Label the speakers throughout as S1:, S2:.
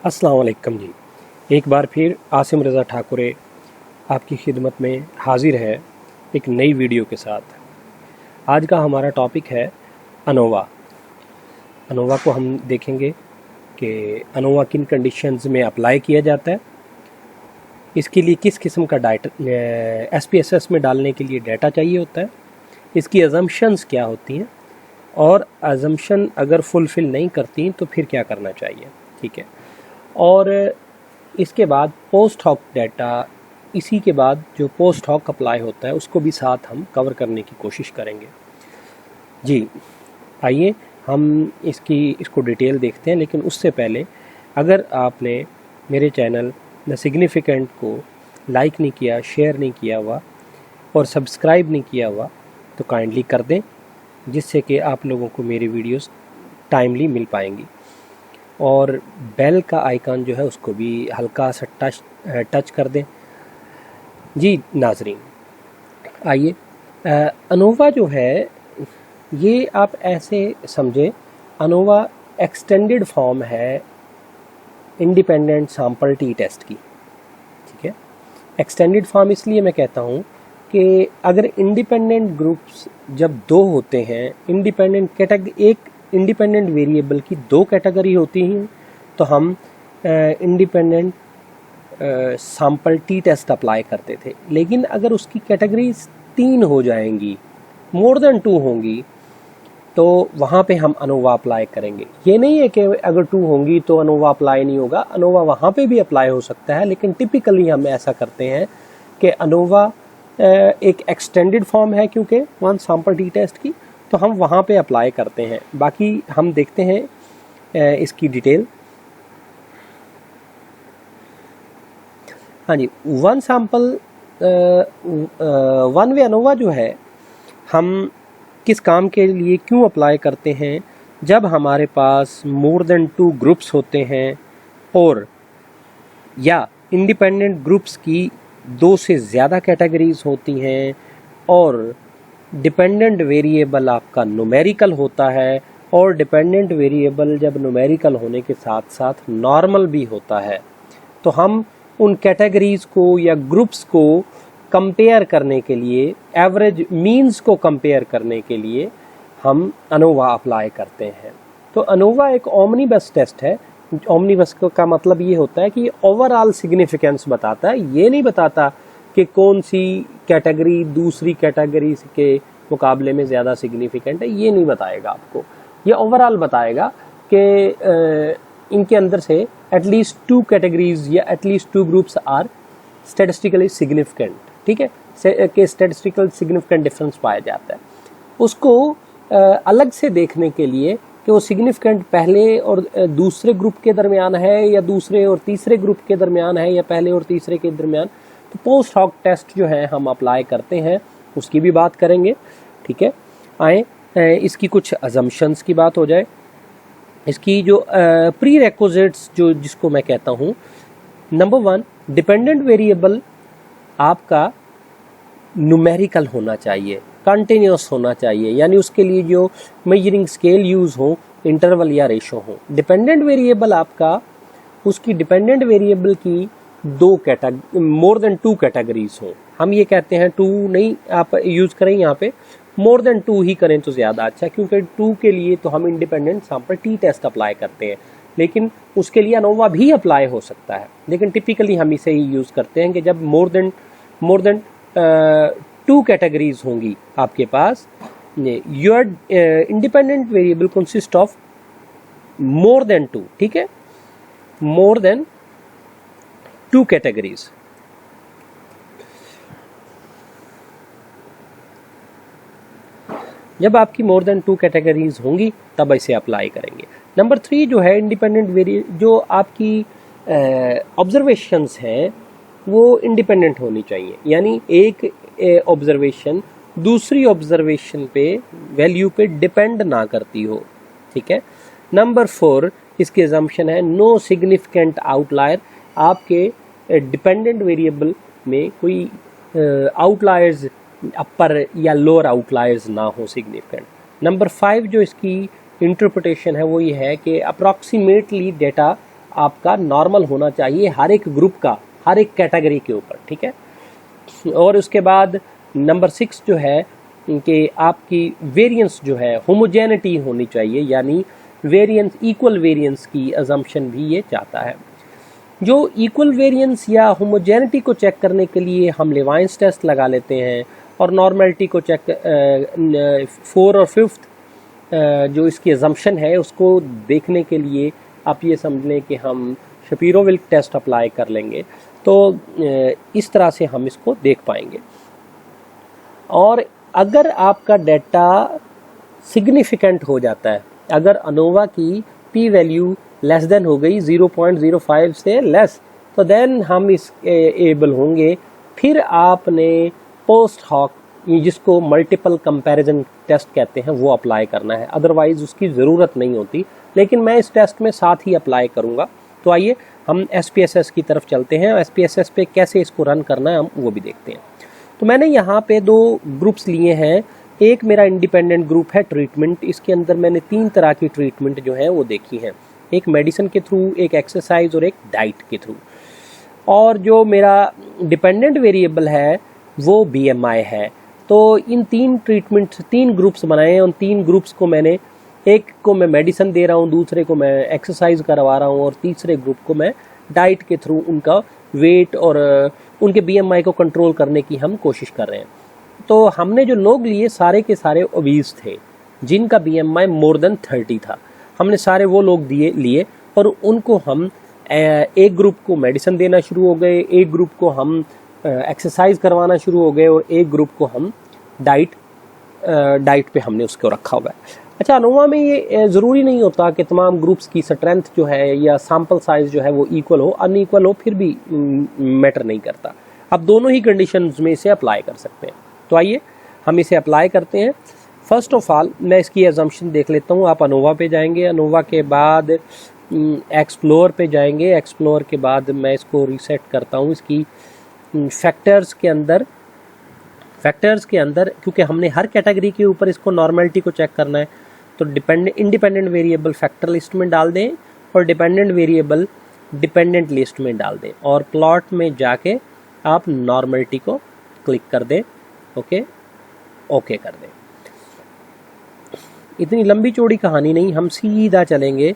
S1: अस्सलाम वालेकुम जी। एक बार फिर आसिम रज़ा ठाकुरे आपकी खिदमत में हाजिर है एक नई वीडियो के साथ। आज का हमारा टॉपिक है अनोवा। अनोवा को हम देखेंगे कि अनोवा किन कंडीशंस में अप्लाई किया जाता है, इसके लिए किस किस्म का SPSS में डालने के लिए डाटा चाहिए होता है, इसकी अजम्पशंस क्या होती हैं और अजम्पशन अगर फुलफ़िल नहीं करती तो फिर क्या करना चाहिए। ठीक है, और इसके बाद पोस्ट हॉक डाटा, इसी के बाद जो पोस्ट हॉक अप्लाई होता है उसको भी साथ हम कवर करने की कोशिश करेंगे। जी आइए हम इसको डिटेल देखते हैं, लेकिन उससे पहले अगर आपने मेरे चैनल द सिग्निफिकेंट को लाइक नहीं किया, शेयर नहीं किया हुआ और सब्सक्राइब नहीं किया हुआ तो काइंडली कर दें, जिससे कि आप लोगों को मेरी वीडियोस टाइमली मिल पाएंगी। और बेल का आइकन जो है उसको भी हल्का सा टच कर दें। जी नाजरीन, आइए अनोवा जो है ये आप ऐसे समझें, अनोवा एक्सटेंडेड फॉर्म है इंडिपेंडेंट सैंपल टी टेस्ट की। ठीक है, एक्सटेंडेड फॉर्म इसलिए मैं कहता हूँ कि अगर इंडिपेंडेंट ग्रुप्स जब दो होते हैं, एक इंडिपेंडेंट वेरिएबल की दो कैटेगरी होती हैं तो हम independent sample T test apply करते थे। लेकिन अगर उसकी कैटेगरीज 3 हो जाएंगी, मोर देन 2 होंगी, तो वहाँ पे हम अनोवा अप्लाई करेंगे। ये नहीं है कि अगर 2 होंगी तो अनोवा अप्लाई नहीं होगा, अनोवा वहाँ पे भी अप्लाई हो सकता है, लेकिन टिपिकली हम ऐसा करते हैं कि अनोवा एक एक्सटेंडेड फॉर्म है क्योंकि वन सैंपल टी टेस्ट की, तो हम वहाँ पे अप्लाई करते हैं। बाकी हम देखते हैं इसकी डिटेल। हाँ जी, one sample one way ANOVA जो है हम किस काम के लिए क्यों अप्लाई करते हैं, जब हमारे पास मोर देन 2 ग्रुप्स होते हैं और या इंडिपेंडेंट ग्रुप्स की 2 से ज़्यादा कैटेगरीज होती हैं और डिपेंडेंट वेरिएबल आपका न्यूमेरिकल होता है, और डिपेंडेंट वेरिएबल जब न्यूमेरिकल होने के साथ साथ नॉर्मल भी होता है, तो हम उन कैटेगरीज को या ग्रुप्स को कंपेयर करने के लिए, एवरेज मीन्स को कंपेयर करने के लिए हम अनोवा अप्लाई करते हैं। तो अनोवा एक ओमनीबस टेस्ट है। ओमनीबस का मतलब ये होता है कि ओवरऑल सिग्निफिकेंस बताता है, ये नहीं बताता कि कौन सी कैटेगरी दूसरी कैटेगरी के मुकाबले में ज़्यादा सिग्निफिकेंट है, ये नहीं बताएगा आपको। ये ओवरऑल बताएगा कि इनके अंदर से एटलीस्ट 2 कैटेगरीज या at least 2 groups are statistically significant. ठीक है, कि स्टैटिस्टिकल सिग्निफिकेंट डिफरेंस पाया जाता है। उसको अलग से देखने के लिए कि वो सिग्निफिकेंट पहले और दूसरे ग्रुप के दरमियान है या दूसरे और तीसरे ग्रुप के दरमियान है या पहले और तीसरे के दरमियान, तो पोस्ट हॉक टेस्ट जो है हम अप्लाई करते हैं, उसकी भी बात करेंगे। ठीक है, आए इसकी कुछ अजम्पशंस की बात हो जाए। इसकी जो प्री रेक्विजिट्स जो जिसको मैं कहता हूँ, नंबर 1, डिपेंडेंट वेरिएबल आपका न्यूमेरिकल होना चाहिए, कंटिन्यूस होना चाहिए, यानी उसके लिए जो मेजरिंग स्केल यूज़ हो, इंटरवल या रेशो हो। डिपेंडेंट वेरिएबल आपका, उसकी डिपेंडेंट वेरिएबल की मोर देन 2 कैटेगरीज हो। हम ये कहते हैं 2 नहीं आप यूज़ करें, यहाँ पे मोर देन 2 ही करें तो ज़्यादा अच्छा, क्योंकि 2 के लिए तो हम independent sample T test apply करते हैं, लेकिन उसके लिए अनोवा भी अप्लाई हो सकता है। लेकिन टिपिकली हम इसे ही यूज़ करते हैं कि जब मोर देन 2 कैटेगरीज होंगी आपके पास, your independent variable consist of more than 2। ठीक है, मोर देन 2 कैटेगरीज। जब आपकी मोर देन 2 कैटेगरीज होंगी तब इसे अप्लाई करेंगे। नंबर 3 जो है इंडिपेंडेंट वेरिएबल, जो आपकी ऑब्जर्वेशंस हैं वो इंडिपेंडेंट होनी चाहिए, यानी एक ऑब्जर्वेशन दूसरी ऑब्जर्वेशन पे वैल्यू पे डिपेंड ना करती हो। ठीक है, नंबर 4 इसकी अजम्पशन है नो सिग्निफिकेंट आउटलायर, आपके डिपेंडेंट वेरिएबल में कोई आउटलायर्स अपर या लोअर आउटलायर्स ना हो सिग्निफिकेंट। नंबर 5 जो इसकी इंटरप्रिटेशन है वो ये है कि अप्रॉक्सीमेटली डेटा आपका नॉर्मल होना चाहिए हर एक ग्रुप का, हर एक कैटेगरी के ऊपर, ठीक है। और उसके बाद नंबर 6 जो है कि आपकी वेरिएंस जो है होमोजेनिटी होनी चाहिए, यानी वेरिएंस, इक्वल वेरिएंस की अजम्पशन भी ये चाहता है। जो इक्वल वेरिएंस या होमोजेनिटी को चेक करने के लिए हम लेवाइंस टेस्ट लगा लेते हैं, और नॉर्मेलिटी को चेक 4 और 5th जो इसकी अजम्पशन है उसको देखने के लिए आप ये समझ लें कि हम शपीरो-विल्क टेस्ट अप्लाई कर लेंगे, तो इस तरह से हम इसको देख पाएंगे। और अगर आपका डेटा सिग्निफिकेंट हो जाता है, अगर अनोवा की पी वैल्यू लेस देन हो गई 0.05 से लेस, तो देन हम इस एबल होंगे। फिर आपने पोस्ट हॉक, जिसको मल्टीपल कंपैरिजन टेस्ट कहते हैं, वो अप्लाई करना है, अदरवाइज उसकी ज़रूरत नहीं होती, लेकिन मैं इस टेस्ट में साथ ही अप्लाई करूँगा। तो आइए हम SPSS की तरफ चलते हैं, SPSS पे कैसे इसको रन करना है हम वो भी देखते हैं। तो मैंने यहाँ पे 2 ग्रुप्स लिए हैं। एक मेरा इंडिपेंडेंट ग्रुप है ट्रीटमेंट, इसके अंदर मैंने 3 तरह की ट्रीटमेंट जो है वो देखी हैं, एक मेडिसिन के थ्रू, एक एक्सरसाइज और एक डाइट के थ्रू। और जो मेरा डिपेंडेंट वेरिएबल है वो BMI है। तो इन 3 ट्रीटमेंट, 3 ग्रुप्स बनाए हैं। उन 3 ग्रुप्स को मैंने, एक को मैं मेडिसिन दे रहा हूँ, दूसरे को मैं एक्सरसाइज करवा रहा हूँ, और तीसरे ग्रुप को मैं डाइट के थ्रू उनका वेट और उनके BMI को कंट्रोल करने की हम कोशिश कर रहे हैं। तो हमने जो लोग लिए सारे के सारे ओबीज थे, जिनका BMI मोर देन 30 था। हमने सारे वो लोग लिए और उनको हम एक ग्रुप को मेडिसिन देना शुरू हो गए, एक ग्रुप को हम एक्सरसाइज करवाना शुरू हो गए, और एक ग्रुप को हम डाइट पे हमने उसको रखा हुआ है। अच्छा, अनोवा में ये ज़रूरी नहीं होता कि तमाम ग्रुप्स की स्ट्रेंथ जो है या सैम्पल साइज जो है वो इक्वल हो, अनइक्वल हो, फिर भी मैटर नहीं करता। आप दोनों ही कंडीशंस में इसे अप्लाई कर सकते हैं। तो आइए हम इसे अप्लाई करते हैं। फर्स्ट ऑफ ऑल मैं इसकी एजम्पशन देख लेता हूँ। आप अनोवा पे जाएंगे, अनोवा के बाद एक्सप्लोर पे जाएंगे, एक्सप्लोर के बाद मैं इसको रीसेट करता हूँ। इसकी फैक्टर्स के अंदर क्योंकि हमने हर कैटेगरी के ऊपर इसको नॉर्मेलिटी को चेक करना है, तो इंडिपेंडेंट वेरिएबल फैक्टर लिस्ट में डाल दें और डिपेंडेंट वेरिएबल डिपेंडेंट लिस्ट में डाल दें, और प्लॉट में जाके आप नॉर्मेलिटी को क्लिक कर दें, ओके कर दें। इतनी लंबी चौड़ी कहानी नहीं, हम सीधा चलेंगे।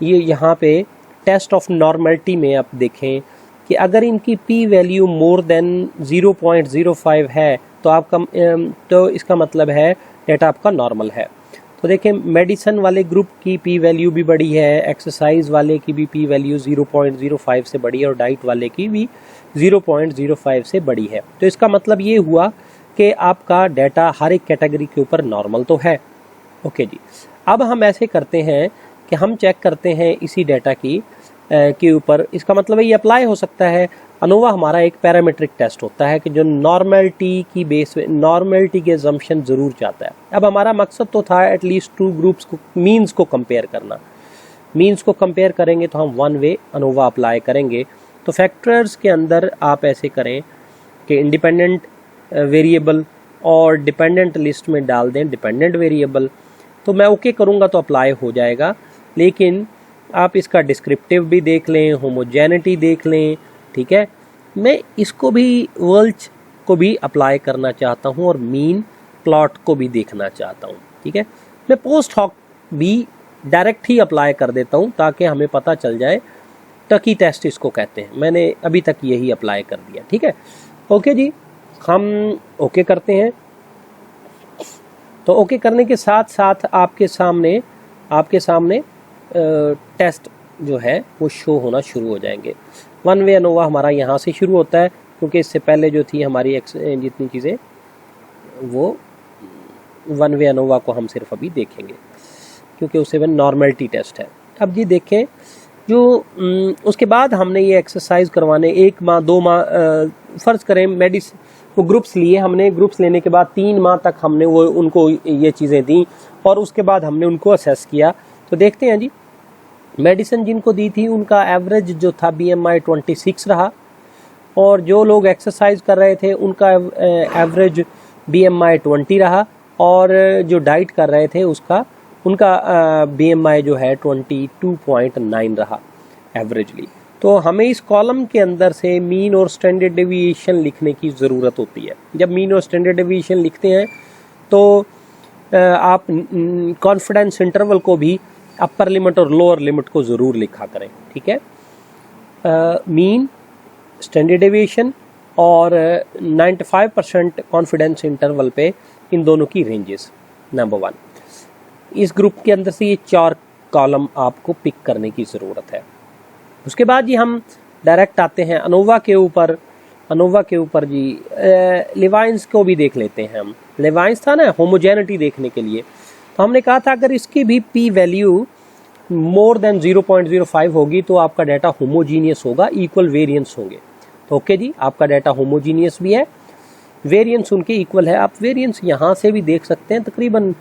S1: ये यहाँ पे टेस्ट ऑफ नॉर्मेलिटी में आप देखें कि अगर इनकी पी वैल्यू मोर देन 0.05 है तो इसका मतलब है डेटा आपका नॉर्मल है। तो देखें, मेडिसिन वाले ग्रुप की पी वैल्यू भी बड़ी है, एक्सरसाइज वाले की भी पी वैल्यू 0.05 से बड़ी है, और डाइट वाले की भी 0.05 से बड़ी है। तो इसका मतलब ये हुआ कि आपका डाटा हर एक कैटेगरी के ऊपर नॉर्मल तो है। ओके जी, अब हम ऐसे करते हैं कि हम चेक करते हैं इसी डाटा की के ऊपर, इसका मतलब है ये अप्लाई हो सकता है। अनोवा हमारा एक पैरामीट्रिक टेस्ट होता है कि जो नॉर्मेलिटी की बेस, नॉर्मेलिटी के अजम्पशन ज़रूर चाहता है। अब हमारा मकसद तो था एटलीस्ट 2 ग्रुप्स को, मीन्स को कंपेयर करना। मीन्स को कंपेयर करेंगे तो हम 1 वे अनोवा अप्लाई करेंगे। तो फैक्टर्स के अंदर आप ऐसे करें कि इंडिपेंडेंट वेरिएबल और डिपेंडेंट लिस्ट में डाल दें डिपेंडेंट वेरिएबल। तो मैं ओके करूँगा तो अप्लाई हो जाएगा, लेकिन आप इसका डिस्क्रिप्टिव भी देख लें, होमोजेनिटी देख लें, ठीक है। मैं इसको भी, वर्ल्च को भी अप्लाई करना चाहता हूँ और मीन प्लॉट को भी देखना चाहता हूँ, ठीक है। मैं पोस्ट हॉक भी डायरेक्ट ही अप्लाई कर देता हूँ ताकि हमें पता चल जाए। टकी टेस्ट इसको कहते हैं, मैंने अभी तक यही अप्लाई कर दिया, ठीक है। ओके जी, हम ओके करते हैं। तो ओके करने के साथ साथ आपके सामने टेस्ट जो है वो शो होना शुरू हो जाएंगे। 1 वे अनोवा हमारा यहाँ से शुरू होता है, क्योंकि इससे पहले जो थी हमारी जितनी चीज़ें, वो 1 वे अनोवा को हम सिर्फ अभी देखेंगे क्योंकि उससे वह नॉर्मेलिटी टेस्ट है। अब ये देखें, जो उसके बाद हमने ये एक्सरसाइज करवाने 1 माह 2 माह, फ़र्ज़ करें मेडिसिन वो ग्रुप्स लिए हमने, ग्रुप्स लेने के बाद 3 माह तक हमने वो उनको ये चीज़ें दी और उसके बाद हमने उनको असेस किया। तो देखते हैं जी, मेडिसिन जिनको दी थी उनका एवरेज जो था BMI 26 रहा, और जो लोग एक्सरसाइज कर रहे थे उनका एवरेज BMI 20 रहा, और जो डाइट कर रहे थे उनका BMI जो है 22.9 रहा। एवरेजली। तो हमें इस कॉलम के अंदर से मीन और स्टैंडर्ड डेविएशन लिखने की ज़रूरत होती है। जब मीन और स्टैंडर्ड डेविएशन लिखते हैं तो आप कॉन्फिडेंस इंटरवल को भी अपर लिमिट और लोअर लिमिट को ज़रूर लिखा करें, ठीक है। मीन, स्टैंडर्ड डेविएशन और 95% कॉन्फिडेंस इंटरवल पे इन दोनों की रेंजेस। नंबर 1, इस ग्रुप के अंदर से ये 4 कॉलम आपको पिक करने की ज़रूरत है। उसके बाद जी हम डायरेक्ट आते हैं अनोवा के ऊपर। अनोवा के ऊपर जी लेवाइंस को भी देख लेते हैं हम। लेवाइंस था ना होमोजेनिटी देखने के लिए, तो हमने कहा था अगर इसकी भी पी वैल्यू मोर देन 0.05 होगी तो आपका डाटा होमोजीनियस होगा, इक्वल वेरिएंस होंगे। तो ओके जी, आपका डाटा होमोजीनियस भी है, वेरिएंस उनके इक्वल है। आप वेरिएंस यहाँ से भी देख सकते हैं, तकरीबन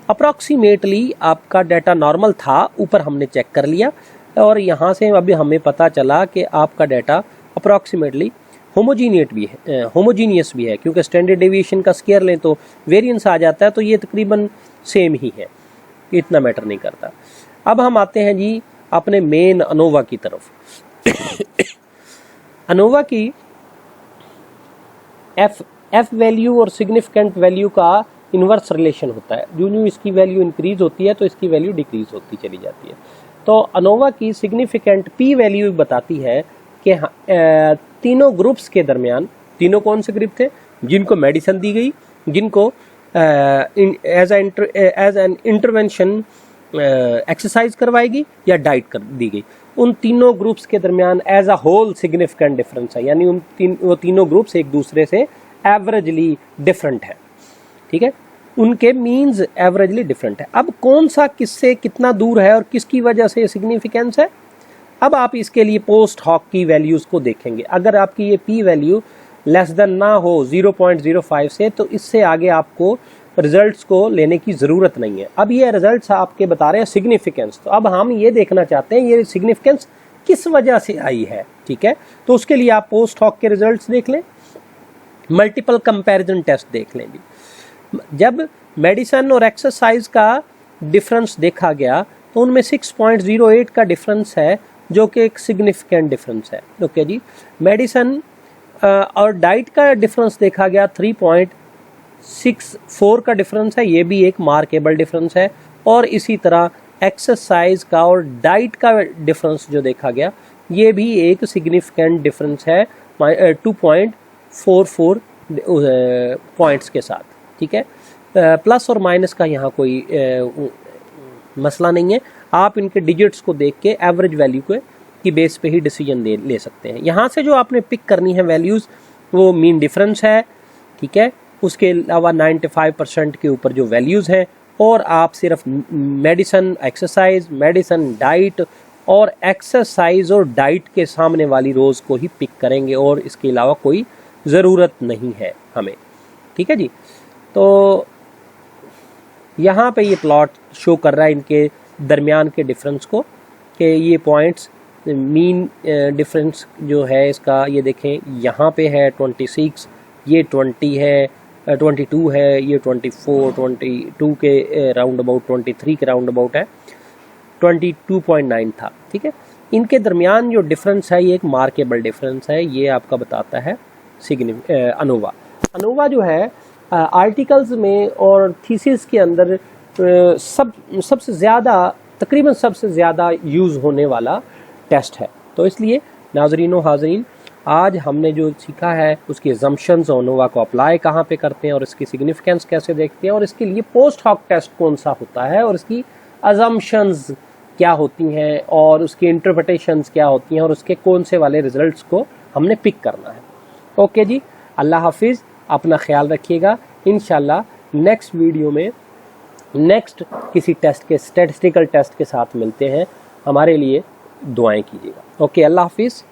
S1: अप्रॉक्सीमेटली आपका डाटा नॉर्मल था, ऊपर हमने चेक कर लिया और यहाँ से अभी हमें पता चला कि आपका डाटा अप्रॉक्सीमेटली होमोजीनियस भी है, क्योंकि स्टैंडर्ड डेविएशन का स्केयर लें तो वेरिएंस आ जाता है, तो ये तकरीबन सेम ही है, इतना मैटर नहीं करता। अब हम आते हैं जी अपने मेन अनोवा की तरफ। अनोवा की एफ वैल्यू और सिग्निफिकेंट वैल्यू का इन्वर्स रिलेशन होता है। जो इसकी वैल्यू इंक्रीज होती है तो इसकी वैल्यू डिक्रीज होती चली जाती है। तो अनोवा की सिग्निफिकेंट पी वैल्यू बताती है कि तीनों ग्रुप्स के दरमियान, तीनों कौन से ग्रुप थे, जिनको मेडिसिन दी गई, जिनको एज एन इंटरवेंशन एक्सरसाइज करवाएगी या डाइट कर दी गई, उन तीनों ग्रुप्स के दरमियान as a whole significant difference है, यानी वो तीनों ग्रुप्स एक दूसरे से एवरेजली डिफरेंट है, ठीक है, उनके मीन्स एवरेजली डिफरेंट है। अब कौन सा किससे कितना दूर है और किसकी वजह से सिग्निफिकेंस है, अब आप इसके लिए पोस्ट हॉक की वैल्यूज को देखेंगे। अगर आपकी ये पी वैल्यू लेस देन ना हो 0.05 से, तो इससे आगे आपको रिजल्ट्स को लेने की ज़रूरत नहीं है। अब ये रिजल्ट्स आपके बता रहे हैं सिग्निफिकेंस, तो अब हम ये देखना चाहते हैं ये सिग्निफिकेंस किस वजह से आई है, ठीक है। तो उसके लिए आप पोस्ट हॉक के रिजल्ट्स देख लें, मल्टीपल कंपैरिजन टेस्ट देख लें। जब मेडिसिन और एक्सरसाइज का डिफरेंस देखा गया तो उनमें 6.08 का डिफरेंस है, जो कि एक सिग्निफिकेंट डिफरेंस है, ओके जी। मेडिसिन और डाइट का डिफरेंस देखा गया 3.64 का डिफरेंस है, ये भी एक मार्केबल डिफरेंस है। और इसी तरह एक्सरसाइज का और डाइट का डिफरेंस जो देखा गया, ये भी एक सिग्निफिकेंट डिफरेंस है 2.44 पॉइंट्स के साथ, ठीक है। प्लस और माइनस का यहाँ कोई मसला नहीं है, आप इनके डिजिट्स को देख के एवरेज वैल्यू की बेस पे ही डिसीजन ले सकते हैं। यहाँ से जो आपने पिक करनी है वैल्यूज़, वो मीन डिफरेंस है, ठीक है। उसके अलावा 95% के ऊपर जो वैल्यूज़ हैं, और आप सिर्फ मेडिसिन, एक्सरसाइज, मेडिसिन, डाइट और एक्सरसाइज और डाइट के सामने वाली रोज़ को ही पिक करेंगे, और इसके अलावा कोई ज़रूरत नहीं है हमें, ठीक है जी। तो यहाँ पे ये प्लॉट शो कर रहा है इनके दरमियान के डिफरेंस को, कि ये पॉइंट्स मीन डिफरेंस जो है इसका, ये देखें यहाँ पे है 26, ये 20 है, 22 है, ये 24, 22 के राउंड अबाउट, 23 के राउंड अबाउट है, 22.9 था, ठीक है। इनके दरमियान जो डिफरेंस है ये एक मार्केबल डिफरेंस है, ये आपका बताता है अनोवा। अनोवा जो है आर्टिकल्स में और थीसिस के अंदर सबसे ज़्यादा, तकरीबन सबसे ज़्यादा यूज़ होने वाला टेस्ट है। तो इसलिए नाज़रीन व हाज़रीन, आज हमने जो सीखा है उसकी अजम्पशंस अनोवा को अप्लाई कहाँ पे करते हैं और इसकी सिग्निफिकेंस कैसे देखते हैं, और इसके लिए पोस्ट हॉक टेस्ट कौन सा होता है और इसकी अजम्पशंस क्या होती हैं और उसकी इंटरप्रिटेशंस क्या होती हैं और उसके कौन से वाले रिजल्ट्स को हमने पिक करना है। ओके जी, अल्लाह हाफिज़, अपना ख्याल रखिएगा। इंशाल्लाह नेक्स्ट वीडियो में नेक्स्ट किसी टेस्ट के, स्टैटिस्टिकल टेस्ट के साथ मिलते हैं। हमारे लिए दुआएं कीजिएगा। ओके, अल्लाह हाफिज़।